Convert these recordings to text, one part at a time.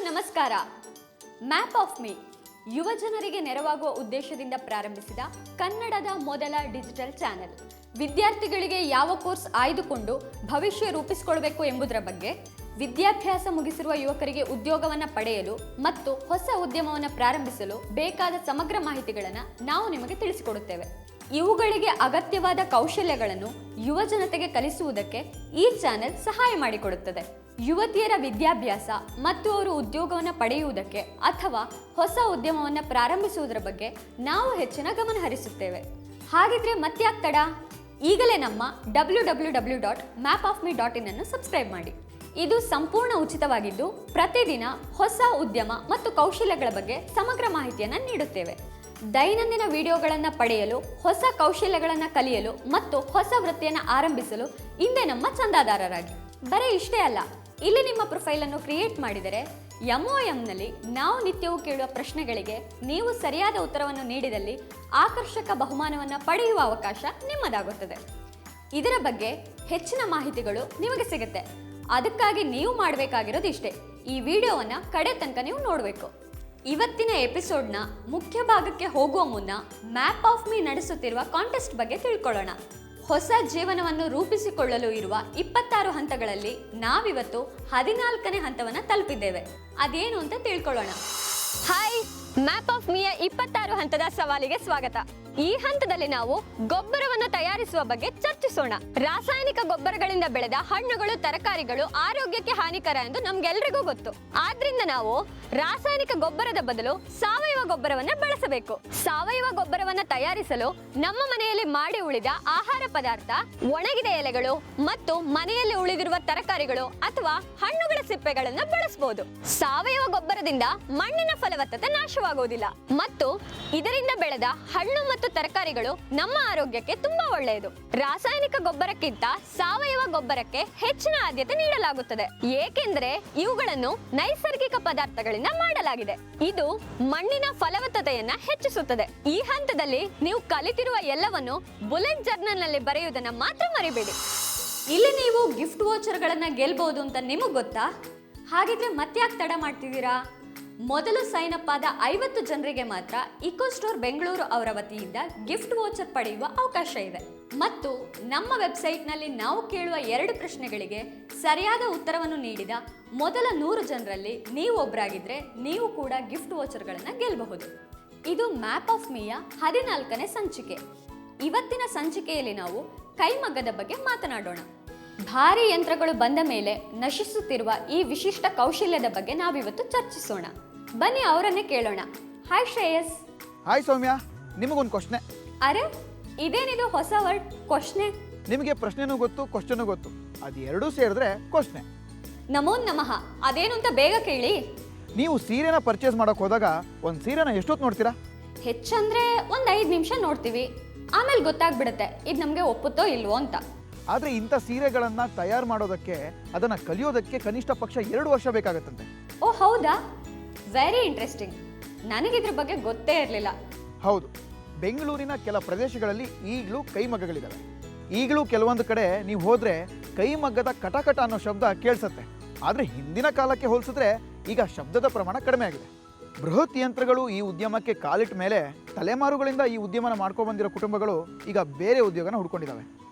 ನಮಸ್ಕಾರ. Map of me ಯುವ ಜನರಿಗೆ ನೆರವಾಗುವ ಉದ್ದೇಶದಿಂದ ಪ್ರಾರಂಭಿಸಿದ ಕನ್ನಡದ ಮೊದಲ ಡಿಜಿಟಲ್ ಚಾನೆಲ್. ವಿದ್ಯಾರ್ಥಿಗಳಿಗೆ ಯಾವ ಕೋರ್ಸ್ ಆಯ್ದುಕೊಂಡು ಭವಿಷ್ಯ ರೂಪಿಸಿಕೊಳ್ಳಬೇಕು ಎಂಬುದರ ಬಗ್ಗೆ, ವಿದ್ಯಾಭ್ಯಾಸ ಮುಗಿಸಿರುವ ಯುವಕರಿಗೆ ಉದ್ಯೋಗವನ್ನು ಪಡೆಯಲು ಮತ್ತು ಹೊಸ ಉದ್ಯಮವನ್ನು ಪ್ರಾರಂಭಿಸಲು ಬೇಕಾದ ಸಮಗ್ರ ಮಾಹಿತಿಗಳನ್ನು ನಾವು ನಿಮಗೆ ತಿಳಿಸಿಕೊಡುತ್ತೇವೆ. ಇವುಗಳಿಗೆ ಅಗತ್ಯವಾದ ಕೌಶಲ್ಯಗಳನ್ನು ಯುವ ಜನತೆಗೆ ಕಲಿಸುವುದಕ್ಕೆ ಈ ಚಾನೆಲ್ ಸಹಾಯ ಮಾಡಿಕೊಡುತ್ತದೆ. ಯುವತಿಯರ ವಿದ್ಯಾಭ್ಯಾಸ ಮತ್ತು ಅವರು ಉದ್ಯೋಗವನ್ನು ಪಡೆಯುವುದಕ್ಕೆ ಅಥವಾ ಹೊಸ ಉದ್ಯಮವನ್ನು ಪ್ರಾರಂಭಿಸುವುದರ ಬಗ್ಗೆ ನಾವು ಹೆಚ್ಚಿನ ಗಮನ ಹರಿಸುತ್ತೇವೆ. ಹಾಗಿದ್ರೆ ಮತ್ತ್ಯಾಕೆ ತಡ? ಈಗಲೇ ನಮ್ಮ www.mapofme.in ಅನ್ನು ಸಬ್ಸ್ಕ್ರೈಬ್ ಮಾಡಿ. ಇದು ಸಂಪೂರ್ಣ ಉಚಿತವಾಗಿದ್ದು ಪ್ರತಿದಿನ ಹೊಸ ಉದ್ಯಮ ಮತ್ತು ಕೌಶಲ್ಯಗಳ ಬಗ್ಗೆ ಸಮಗ್ರ ಮಾಹಿತಿಯನ್ನು ನೀಡುತ್ತೇವೆ. ದೈನಂದಿನ ವಿಡಿಯೋಗಳನ್ನು ಪಡೆಯಲು, ಹೊಸ ಕೌಶಲ್ಯಗಳನ್ನು ಕಲಿಯಲು ಮತ್ತು ಹೊಸ ವೃತ್ತಿಯನ್ನು ಆರಂಭಿಸಲು ಹಿಂದೆ ನಮ್ಮ ಚಂದಾದಾರರಾಗಿ. ಬರೀ ಇಷ್ಟೇ ಅಲ್ಲ, ಇಲ್ಲಿ ನಿಮ್ಮ ಪ್ರೊಫೈಲನ್ನು ಕ್ರಿಯೇಟ್ ಮಾಡಿದರೆ MOMನಲ್ಲಿ ನಾವು ನಿತ್ಯವೂ ಕೇಳುವ ಪ್ರಶ್ನೆಗಳಿಗೆ ನೀವು ಸರಿಯಾದ ಉತ್ತರವನ್ನು ನೀಡಿದಲ್ಲಿ ಆಕರ್ಷಕ ಬಹುಮಾನವನ್ನು ಪಡೆಯುವ ಅವಕಾಶ ನಿಮ್ಮದಾಗುತ್ತದೆ. ಇದರ ಬಗ್ಗೆ ಹೆಚ್ಚಿನ ಮಾಹಿತಿಗಳು ನಿಮಗೆ ಸಿಗುತ್ತೆ. ಅದಕ್ಕಾಗಿ ನೀವು ಮಾಡಬೇಕಾಗಿರೋದು ಇಷ್ಟೇ, ಈ ವಿಡಿಯೋವನ್ನು ಕಡೆ ತನಕ ನೀವು ನೋಡಬೇಕು. ಇವತ್ತಿನ ಎಪಿಸೋಡ್ನ ಮುಖ್ಯ ಭಾಗಕ್ಕೆ ಹೋಗುವ ಮುನ್ನ ಮ್ಯಾಪ್ ಆಫ್ ಮೀ ನಡೆಸುತ್ತಿರುವ ಕಾಂಟೆಸ್ಟ್ ಬಗ್ಗೆ ತಿಳ್ಕೊಳ್ಳೋಣ. ಹೊಸ ಜೀವನವನ್ನು ರೂಪಿಸಿಕೊಳ್ಳಲು ಇರುವ 26 ಹಂತಗಳಲ್ಲಿ ನಾವಿವತ್ತು 14ನೇ ಹಂತವನ್ನು ತಲುಪಿದ್ದೇವೆ. ಅದೇನು ಅಂತ ತಿಳ್ಕೊಳ್ಳೋಣ. ಹಾಯ್, ಮ್ಯಾಪ್ ಆಫ್ ಮೀಯ 26 ಹಂತದ ಸವಾಲಿಗೆ ಸ್ವಾಗತ. ಈ ಹಂತದಲ್ಲಿ ನಾವು ಗೊಬ್ಬರವನ್ನು ತಯಾರಿಸುವ ಬಗ್ಗೆ ಚರ್ಚಿಸೋಣ. ರಾಸಾಯನಿಕ ಗೊಬ್ಬರಗಳಿಂದ ಬೆಳೆದ ಹಣ್ಣುಗಳು, ತರಕಾರಿಗಳು ಆರೋಗ್ಯಕ್ಕೆ ಹಾನಿಕರ ಎಂದು ನಮ್ಗೆಲ್ರಿಗೂ ಗೊತ್ತು. ಆದ್ರಿಂದ ನಾವು ರಾಸಾಯನಿಕ ಗೊಬ್ಬರದ ಬದಲು ಸಾವಯವ ಗೊಬ್ಬರವನ್ನು ಬಳಸಬೇಕು. ಸಾವಯವ ಗೊಬ್ಬರವನ್ನು ತಯಾರಿಸಲು ನಮ್ಮ ಮನೆಯಲ್ಲಿ ಮಾಡಿ ಉಳಿದ ಆಹಾರ ಪದಾರ್ಥ, ಒಣಗಿದ ಎಲೆಗಳು ಮತ್ತು ಮನೆಯಲ್ಲಿ ಉಳಿದಿರುವ ತರಕಾರಿಗಳು ಅಥವಾ ಹಣ್ಣುಗಳ ಸಿಪ್ಪೆಗಳನ್ನು ಬಳಸಬಹುದು. ಸಾವಯವ ಗೊಬ್ಬರದಿಂದ ಮಣ್ಣಿನ ಫಲವತ್ತತೆ ನಾಶವಾಗುವುದಿಲ್ಲ ಮತ್ತು ಇದರಿಂದ ಬೆಳೆದ ಹಣ್ಣು ಮತ್ತು ತರಕಾರಿಗಳು ನಮ್ಮ ಆರೋಗ್ಯಕ್ಕೆ ತುಂಬಾ ಒಳ್ಳೆಯದು. ರಾಸಾಯನಿಕ ಗೊಬ್ಬರಕ್ಕಿಂತ ಸಾವಯವ ಗೊಬ್ಬರಕ್ಕೆ ಹೆಚ್ಚಿನ ಆದ್ಯತೆ ನೀಡಲಾಗುತ್ತದೆ, ಏಕೆಂದರೆ ಇವುಗಳನ್ನು ನೈಸರ್ಗಿಕ ಪದಾರ್ಥಗಳಿಂದ ಮಾಡಲಾಗಿದೆ. ಇದು ಮಣ್ಣಿನ ಫಲವತ್ತತೆಯನ್ನ ಹೆಚ್ಚಿಸುತ್ತದೆ. ಈ ಹಂತದಲ್ಲಿ ನೀವು ಕಲಿತಿರುವ ಎಲ್ಲವನ್ನು ಬುಲೆಟ್ ಜರ್ನಲ್ ನಲ್ಲಿ ಬರೆಯುವುದನ್ನ ಮಾತ್ರ ಮರಿಬೇಡಿ. ಇಲ್ಲಿ ನೀವು ಗಿಫ್ಟ್ ವೋಚರ್ಗಳನ್ನ ಗೆಲ್ಬಹುದು ಅಂತ ನಿಮಗೆ ಗೊತ್ತಾ? ಹಾಗಿದ್ರೆ ಮತ್ತ್ಯಾಕೆ ತಡ ಮಾಡ್ತಿದ್ದೀರಾ? ಮೊದಲು ಸೈನ್ ಅಪ್ ಆದ 50 ಜನರಿಗೆ ಮಾತ್ರ ಇಕೋ ಸ್ಟೋರ್ ಬೆಂಗಳೂರು ಅವರ ವತಿಯಿಂದ ಗಿಫ್ಟ್ ವೋಚರ್ ಪಡೆಯುವ ಅವಕಾಶ ಇದೆ. ಮತ್ತು ನಮ್ಮ ವೆಬ್ಸೈಟ್ನಲ್ಲಿ ನಾವು ಕೇಳುವ 2 ಪ್ರಶ್ನೆಗಳಿಗೆ ಸರಿಯಾದ ಉತ್ತರವನ್ನು ನೀಡಿದ ಮೊದಲ 100 ಜನರಲ್ಲಿ ನೀವು ಒಬ್ಬರಾಗಿದ್ರೆ ನೀವು ಕೂಡ ಗಿಫ್ಟ್ ವೋಚರ್ಗಳನ್ನು ಗೆಲ್ಲಬಹುದು. ಇದು ಮ್ಯಾಪ್ ಆಫ್ ಮೀಯ 14ನೇ ಸಂಚಿಕೆ. ಇವತ್ತಿನ ಸಂಚಿಕೆಯಲ್ಲಿ ನಾವು ಕೈಮಗ್ಗದ ಬಗ್ಗೆ ಮಾತನಾಡೋಣ. ಭಾರಿ ಯಂತ್ರಗಳು ಬಂದ ಮೇಲೆ ನಶಿಸುತ್ತಿರುವ ಈ ವಿಶಿಷ್ಟ ಕೌಶಲ್ಯದ ಬಗ್ಗೆ ನಾವಿವತ್ತು ಚರ್ಚಿಸೋಣ. ಬನ್ನಿ ಅವರನ್ನೇ ಕೇಳೋಣ. ಹಾಯ್ ಶ್ರೇಯಸ್. ಹಾಯ್ ಸೌಮ್ಯ, ನಿಮಗೊಂದು ಕ್ವಶ್ನೆ. ಅರೆ, ಇದೇನಿದು ಹೊಸ ವರ್ಡ್ ಕ್ವಶ್ನೆ? ನಿಮಗೆ ಪ್ರಶ್ನೆನೂ ಗೊತ್ತು, ಕ್ವಶ್ಚನೂ ಗೊತ್ತು, ಅದು ಎರಡೂ ಸೇರಿದ್ರೆ ಕ್ವಶ್ನೆ. ನಮೋ ನಮಃ. ಅದೇನು ಅಂತ ಬೇಗ ಕೇಳಿ. ನೀವು ಸೀರೆನ ಪರ್ಚೇಸ್ ಮಾಡೋಕೆ ಹೋದಾಗ ಒಂದು ಸೀರೆನ ಎಷ್ಟೊತ್ತು ನೋಡ್ತೀರಾ? ಹೆಚ್ಚಂದ್ರೆ ಒಂದು 5 ನಿಮಿಷ ನೋಡ್ತೀವಿ, ಆಮೇಲೆ ಗೊತ್ತಾಗ್ಬಿಡುತ್ತೆ ಇದು ನಮಗೆ ಒಪ್ಪುತ್ತೋ ಇಲ್ವೋ ಅಂತ. ಆದರೆ ಇಂಥ ಸೀರೆಗಳನ್ನು ತಯಾರು ಮಾಡೋದಕ್ಕೆ, ಅದನ್ನು ಕಲಿಯೋದಕ್ಕೆ ಕನಿಷ್ಠ ಪಕ್ಷ 2 ವರ್ಷ ಬೇಕಾಗತ್ತಂತೆ. ಓ ಹೌದಾ? Very interesting. ನನಗಿದ್ರ ಬಗ್ಗೆ ಗೊತ್ತೇ ಇರಲಿಲ್ಲ. ಹೌದು, ಬೆಂಗಳೂರಿನ ಕೆಲ ಪ್ರದೇಶಗಳಲ್ಲಿ ಈಗಲೂ ಕೈಮಗ್ಗಗಳಿದ್ದಾವೆ. ಈಗಲೂ ಕೆಲವೊಂದು ಕಡೆ ನೀವು ಹೋದರೆ ಕೈಮಗ್ಗದ ಕಟಕಟ ಅನ್ನೋ ಶಬ್ದ ಕೇಳಿಸುತ್ತೆ. ಆದರೆ ಹಿಂದಿನ ಕಾಲಕ್ಕೆ ಹೋಲಿಸಿದ್ರೆ ಈಗ ಶಬ್ದದ ಪ್ರಮಾಣ ಕಡಿಮೆ ಆಗಿದೆ. ಬೃಹತ್ ಯಂತ್ರಗಳು ಈ ಉದ್ಯಮಕ್ಕೆ ಕಾಲಿಟ್ಟ ಮೇಲೆ ತಲೆಮಾರುಗಳಿಂದ ಈ ಉದ್ಯಮನ ಮಾಡ್ಕೊಬಂದಿರೋ ಕುಟುಂಬಗಳು ಈಗ ಬೇರೆ ಉದ್ಯೋಗನ ಹುಡ್ಕೊಂಡಿದ್ದಾವೆ.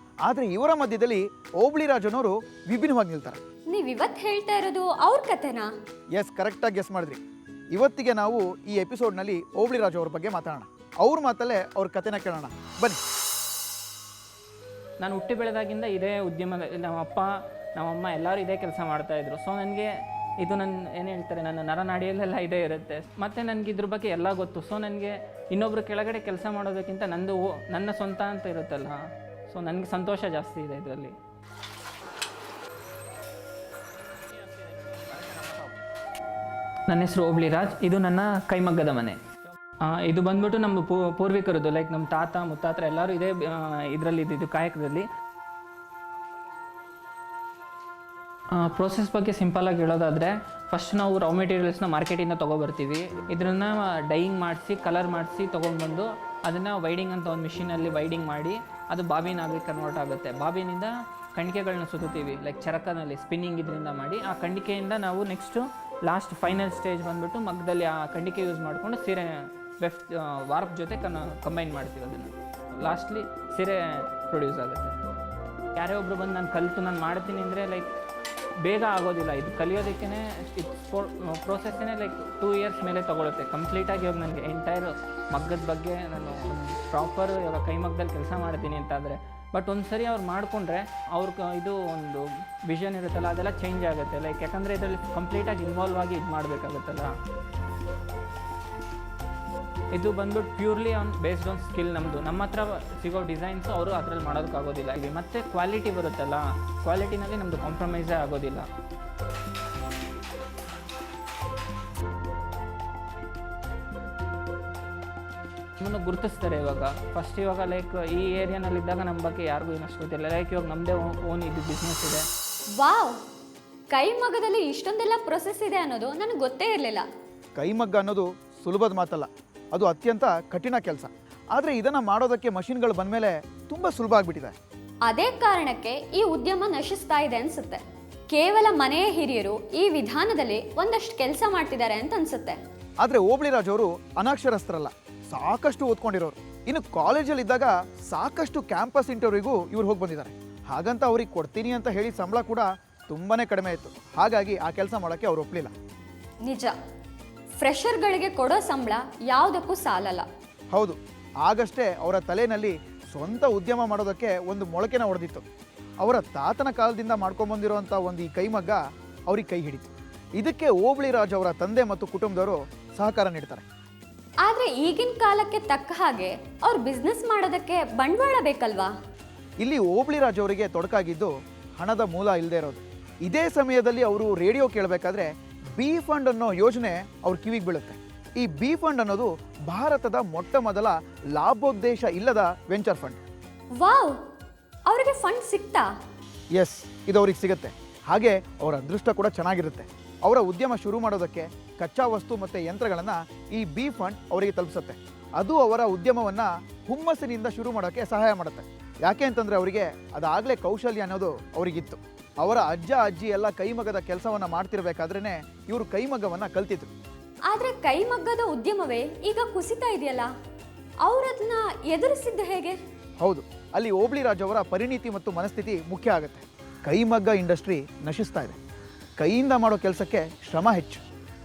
ಆದರೆ ಇವರ ಮಧ್ಯದಲ್ಲಿ ಓಬಳಿ ರಾಜನವರು ವಿಭಿನ್ನವಾಗಿ ನಿಲ್ತಾರೆ. ನೀವು ಇವತ್ತು ಹೇಳ್ತಾ ಇರೋದು ಅವ್ರ ಕಥೆನಾ? ಎಸ್, ಕರೆಕ್ಟಾಗಿ ಗೆಸ್ ಮಾಡಿದ್ರಿ. ಇವತ್ತಿಗೆ ನಾವು ಈ ಎಪಿಸೋಡ್ನಲ್ಲಿ ಓಬಳಿ ರಾಜು ಅವ್ರ ಬಗ್ಗೆ ಮಾತಾಡೋಣ. ಅವ್ರ ಮಾತಲ್ಲೇ ಅವ್ರ ಕಥೆನ ಕೇಳೋಣ, ಬನ್ನಿ. ನಾನು ಹುಟ್ಟಿ ಬೆಳೆದಾಗಿಂದ ಇದೇ ಉದ್ಯಮದಲ್ಲಿ ನಮ್ಮಮ್ಮ ಎಲ್ಲರೂ ಇದೇ ಕೆಲಸ ಮಾಡ್ತಾಯಿದ್ರು. ಸೊ ನನಗೆ ಇದು ಏನು ಹೇಳ್ತಾರೆ, ನನ್ನ ನರನಾಡಿಯಲ್ಲೆಲ್ಲ ಇದೇ ಇರುತ್ತೆ. ಮತ್ತು ನನಗೆ ಇದ್ರ ಬಗ್ಗೆ ಎಲ್ಲ ಗೊತ್ತು. ಸೊ ನನಗೆ ಇನ್ನೊಬ್ರು ಕೆಳಗಡೆ ಕೆಲಸ ಮಾಡೋದಕ್ಕಿಂತ ನನ್ನ ಸ್ವಂತ ಅಂತ ಇರುತ್ತಲ್ಲ, ಸೊ ನನಗೆ ಸಂತೋಷ ಜಾಸ್ತಿ ಇದೆ ಇದರಲ್ಲಿ. ನನ್ನ ಹೆಸರು ಓಬಳಿ ರಾಜ್. ಇದು ನನ್ನ ಕೈಮಗ್ಗದ ಮನೆ. ಇದು ಬಂದ್ಬಿಟ್ಟು ನಮ್ಮ ಪೂರ್ವಿಕರದ್ದು, ಲೈಕ್ ನಮ್ಮ ತಾತ ಮುತ್ತಾತ್ರ ಎಲ್ಲರೂ ಇದೇ ಇದರಲ್ಲಿ ಇದ್ದಿದ್ದು ಕಾಯಕದಲ್ಲಿ. ಪ್ರೋಸೆಸ್ ಬಗ್ಗೆ ಸಿಂಪಲಾಗಿ ಹೇಳೋದಾದರೆ, ಫಸ್ಟ್ ನಾವು ರಾ ಮೆಟೀರಿಯಲ್ಸ್ನ ಮಾರ್ಕೆಟಿಂದ ತೊಗೊಬರ್ತೀವಿ. ಇದನ್ನು ಡೈಯಿಂಗ್ ಮಾಡಿಸಿ, ಕಲರ್ ಮಾಡಿಸಿ ತೊಗೊಂಡ್ಬಂದು ಅದನ್ನು ವೈಡಿಂಗ್ ಅಂತ ಒಂದು ಮಿಷಿನಲ್ಲಿ ವೈಡಿಂಗ್ ಮಾಡಿ ಅದು ಬಾಬಿನಾಗಿ ಕನ್ವರ್ಟ್ ಆಗುತ್ತೆ. ಬಾಬಿನಿಂದ ಕಣಿಕೆಗಳನ್ನ ಸುತ್ತೀವಿ, ಲೈಕ್ ಚರಕನಲ್ಲಿ ಸ್ಪಿನ್ನಿಂಗ್ ಇದರಿಂದ ಮಾಡಿ ಆ ಕಣಿಕೆಯಿಂದ ನಾವು ನೆಕ್ಸ್ಟು ಲಾಸ್ಟ್ ಫೈನಲ್ ಸ್ಟೇಜ್ ಬಂದುಬಿಟ್ಟು ಮಗ್ಗದಲ್ಲಿ ಆ ಕಂಡಿಕೆ ಯೂಸ್ ಮಾಡಿಕೊಂಡು ಸೀರೆ ವಾರ್ಪ್ ಜೊತೆ ಕಂಬೈನ್ ಮಾಡ್ತೀವಿ. ಅದನ್ನು ಲಾಸ್ಟ್ಲಿ ಸೀರೆ ಪ್ರೊಡ್ಯೂಸ್ ಆಗುತ್ತೆ. ಯಾರೇ ಒಬ್ಬರು ಬಂದು ನಾನು ಕಲಿತು ನಾನು ಮಾಡ್ತೀನಿ ಅಂದರೆ ಲೈಕ್ ಬೇಗ ಆಗೋದಿಲ್ಲ. ಇದು ಕಲಿಯೋದಕ್ಕೇ ಇದು ಪ್ರೋಸೆಸ್ಸೇ ಲೈಕ್ 2 ಇಯರ್ಸ್ ಮೇಲೆ ತೊಗೊಳುತ್ತೆ ಕಂಪ್ಲೀಟಾಗಿ. ಇವಾಗ ನನಗೆ ಎಂಟೈರ್ ಮಗ್ಗದ ಬಗ್ಗೆ ನಾನು ಪ್ರಾಪರ್ ಇವಾಗ ಕೈಮಗ್ಗದಲ್ಲಿ ಕೆಲಸ ಮಾಡ್ತೀನಿ ಅಂತಾದರೆ, ಬಟ್ ಒಂದು ಸರಿ ಅವ್ರು ಮಾಡಿಕೊಂಡ್ರೆ ಇದು ಒಂದು ವಿಷನ್ ಇರುತ್ತಲ್ಲ ಅದೆಲ್ಲ ಚೇಂಜ್ ಆಗುತ್ತೆ. ಲೈಕ್ ಯಾಕಂದರೆ ಇದರಲ್ಲಿ ಕಂಪ್ಲೀಟಾಗಿ ಇನ್ವಾಲ್ವ್ ಆಗಿ ಇದು ಮಾಡಬೇಕಾಗುತ್ತಲ್ಲ. ಇದು ಬಂದ್ಬಿಟ್ಟು ಪ್ಯೂರ್ಲಿ ಬೇಸ್ಡ್ ಆನ್ ಸ್ಕಿಲ್. ನಮ್ಮ ಹತ್ರ ಸಿಗೋ ಡಿಸೈನ್ಸು ಅವರು ಅದರಲ್ಲಿ ಮಾಡೋದಕ್ಕಾಗೋದಿಲ್ಲ. ಇಲ್ಲಿ ಮತ್ತು ಕ್ವಾಲಿಟಿ ಬರುತ್ತಲ್ಲ, ಕ್ವಾಲಿಟಿನಲ್ಲಿ ನಮ್ಮದು ಕಾಂಪ್ರಮೈಸೇ ಆಗೋದಿಲ್ಲ. ನಮ್ಮನ್ನು ಗುರುತಿಸ್ತಾರೆ ಇವಾಗ ಲೈಕ್ ಈ ಏರಿಯಾನಲ್ಲಿದ್ದಾಗ ನಮ್ಮ ಬಗ್ಗೆ ಯಾರಿಗೂ ಏನಷ್ಟು ಗೊತ್ತಿಲ್ಲ. ಲೈಕ್ ಇವಾಗ ನಮ್ಮದೇ ಓನ್ ಇದು ಬಿಸ್ನೆಸ್ ಇದೆ. ವಾವ್, ಕೈಮಗ್ಗದಲ್ಲಿ ಇಷ್ಟೊಂದೆಲ್ಲ ಪ್ರೊಸೆಸ್ ಇದೆ ಅನ್ನೋದು ನನಗೆ ಗೊತ್ತೇ ಇರಲಿಲ್ಲ. ಕೈಮಗ್ಗ ಅನ್ನೋದು ಸುಲಭದ ಮಾತಲ್ಲ, ಅದು ಅತ್ಯಂತ ಕಠಿಣ ಕೆಲಸ. ಆದರೆ ಇದನ್ನು ಮಾಡೋದಕ್ಕೆ ಮಷಿನ್ಗಳು ಬಂದಮೇಲೆ ತುಂಬ ಸುಲಭ ಆಗಿಬಿಟ್ಟಿದೆ. ಅದೇ ಕಾರಣಕ್ಕೆ ಈ ಉದ್ಯಮ ನಶಿಸ್ತಾ ಇದೆ ಅನ್ಸುತ್ತೆ. ಕೇವಲ ಮನೆಯ ಹಿರಿಯರು ಈ ವಿಧಾನದಲ್ಲಿ ಒಂದಷ್ಟು ಕೆಲಸ ಮಾಡ್ತಿದ್ದಾರೆ ಅಂತ ಅನ್ಸುತ್ತೆ. ಆದರೆ ಓಬಳಿ ರಾಜ್ ಅವರು ಅನಕ್ಷರಸ್ಥರಲ್ಲ, ಸಾಕಷ್ಟು ಓದ್ಕೊಂಡಿರೋರು. ಇನ್ನು ಕಾಲೇಜಲ್ಲಿ ಇದ್ದಾಗ ಸಾಕಷ್ಟು ಕ್ಯಾಂಪಸ್ ಇಂಟರ್ವ್ಯೂಗೂ ಇವ್ರು ಹೋಗಿ ಬಂದಿದ್ದಾರೆ. ಹಾಗಂತ ಅವ್ರಿಗೆ ಕೊಡ್ತೀನಿ ಅಂತ ಹೇಳಿ ಸಂಬಳ ಕೂಡ ತುಂಬಾ ಕಡಿಮೆ ಇತ್ತು. ಹಾಗಾಗಿ ಆ ಕೆಲಸ ಮಾಡೋಕ್ಕೆ ಅವ್ರು ಒಪ್ಪಲಿಲ್ಲ. ನಿಜ, ಫ್ರೆಷರ್ಗಳಿಗೆ ಕೊಡೋ ಸಂಬಳ ಯಾವುದಕ್ಕೂ ಸಾಲಲ್ಲ. ಹೌದು, ಆಗಷ್ಟೇ ಅವರ ತಲೆಯಲ್ಲಿ ಸ್ವಂತ ಉದ್ಯಮ ಮಾಡೋದಕ್ಕೆ ಒಂದು ಮೊಳಕೆನ ಹೊಡೆದಿತ್ತು. ಅವರ ತಾತನ ಕಾಲದಿಂದ ಮಾಡ್ಕೊಂಬಂದಿರುವಂಥ ಒಂದು ಈ ಕೈಮಗ್ಗ ಅವ್ರಿಗೆ ಕೈ ಹಿಡಿತು. ಇದಕ್ಕೆ ಓಬಳಿ ರಾಜ್ ಅವರ ತಂದೆ ಮತ್ತು ಕುಟುಂಬದವರು ಸಹಕಾರ ನೀಡ್ತಾರೆ. ಆದರೆ ಈಗಿನ ಕಾಲಕ್ಕೆ ತಕ್ಕ ಹಾಗೆ ಅವ್ರು ಬಿಸ್ನೆಸ್ ಮಾಡೋದಕ್ಕೆ ಬಂಡವಾಳ ಬೇಕಲ್ವಾ? ಇಲ್ಲಿ ಓಬಳಿ ರಾಜ್ ಅವರಿಗೆ ತೊಡಕಾಗಿದ್ದು ಹಣದ ಮೂಲ ಇಲ್ಲದೆ ಇರೋದು. ಇದೇ ಸಮಯದಲ್ಲಿ ಅವರು ರೇಡಿಯೋ ಕೇಳಬೇಕಾದ್ರೆ ಬಿ ಫಂಡ್ ಅನ್ನೋ ಯೋಜನೆ ಅವ್ರ ಕಿವಿಗೆ ಬೀಳುತ್ತೆ. ಈ ಬಿ ಫಂಡ್ ಅನ್ನೋದು ಭಾರತದ ಮೊಟ್ಟ ಮೊದಲ ಲಾಭೋದ್ದೇಶ ಇಲ್ಲದ ವೆಂಚರ್ ಫಂಡ್. ವಾವ್, ಅವರಿಗೆ ಫಂಡ್ ಸಿಗ್ತಾ? ಎಸ್, ಇದು ಅವ್ರಿಗೆ ಸಿಗುತ್ತೆ. ಹಾಗೆ ಅವರ ಅದೃಷ್ಟ ಕೂಡ ಚೆನ್ನಾಗಿರುತ್ತೆ. ಅವರ ಉದ್ಯಮ ಶುರು ಮಾಡೋದಕ್ಕೆ ಕಚ್ಚಾ ವಸ್ತು ಮತ್ತು ಯಂತ್ರಗಳನ್ನು ಈ ಬಿ ಫಂಡ್ ಅವರಿಗೆ ತಲುಪಿಸುತ್ತೆ. ಅದು ಅವರ ಉದ್ಯಮವನ್ನು ಹುಮ್ಮಸ್ಸಿನಿಂದ ಶುರು ಮಾಡೋಕ್ಕೆ ಸಹಾಯ ಮಾಡುತ್ತೆ. ಯಾಕೆ ಅಂತಂದರೆ ಅವರಿಗೆ ಅದಾಗಲೇ ಕೌಶಲ್ಯ ಅನ್ನೋದು ಅವರಿಗಿತ್ತು. ಅವರ ಅಜ್ಜ ಅಜ್ಜಿ ಎಲ್ಲ ಕೈಮಗ್ಗದ ಕೆಲಸವನ್ನು ಮಾಡ್ತಿರ್ಬೇಕಾದ್ರೇ ಇವರು ಕೈಮಗ್ಗವನ್ನು ಕಲ್ತಿದ್ರು. ಆದರೆ ಕೈಮಗ್ಗದ ಉದ್ಯಮವೇ ಈಗ ಕುಸಿತಾ ಇದೆಯಲ್ಲ, ಅವರದನ್ನ ಎದುರಿಸಿದ್ದು ಹೇಗೆ? ಹೌದು, ಅಲ್ಲಿ ಓಬಳಿ ರಾಜ್ ಅವರ ಪರಿಣಿತಿ ಮತ್ತು ಮನಸ್ಥಿತಿ ಮುಖ್ಯ ಆಗುತ್ತೆ. ಕೈಮಗ್ಗ ಇಂಡಸ್ಟ್ರಿ ನಶಿಸ್ತಾ ಇದೆ. ಕೈಯಿಂದ ಮಾಡೋ ಕೆಲಸಕ್ಕೆ ಶ್ರಮ ಹೆಚ್ಚು.